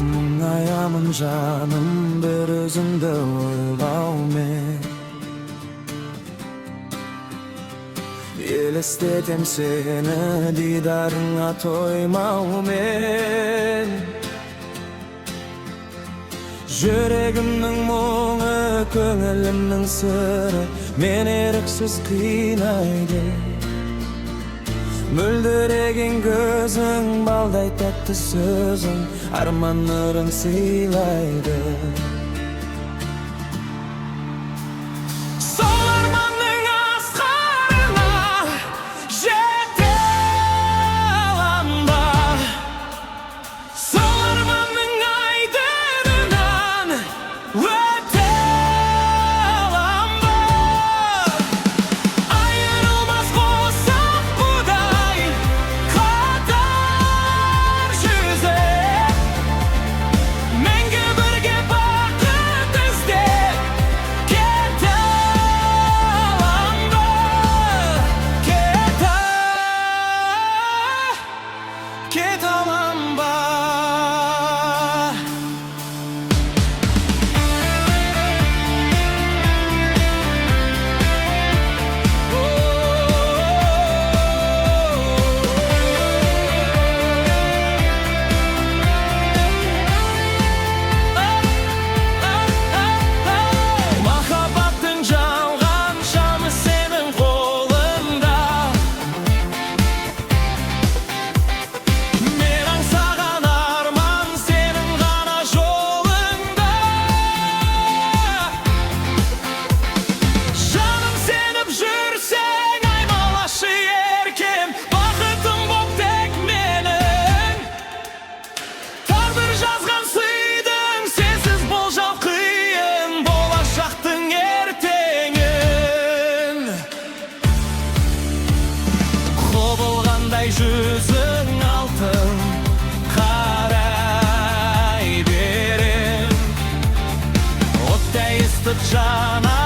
Muңayамын жаным бір өзіңді ойлаумен, елестетем сені дидарыңа тоймаумен. Жүрегімнің мұңы, көңілімнің сыры мен еріксіз қинайды. Мөлдіреген көзің, балдай тәтті сөзің, арман нұрын сыйлайды. Сол арманның асқарына жете алам ба? Сол арманның айдынынан өте алам ба? Айырылмас қосақ бұдай қатар жүзіп, мәңгі бірге бақыт іздеп кете алам ба? Кете алам ба? Махаббаттың жалған шамы сенің қолыңда. Мен аңсаған арман сенің ғана жолыңда. Жаным сеніп жүрсең аймалашы еркем, бақытым боп тек менің. Тағдыр жазған сыйдың сенсіз болжау қиын, болашақтың ертеңін. Құбылғандай жүзің алтын, қарай берем. Оттай ыстық жана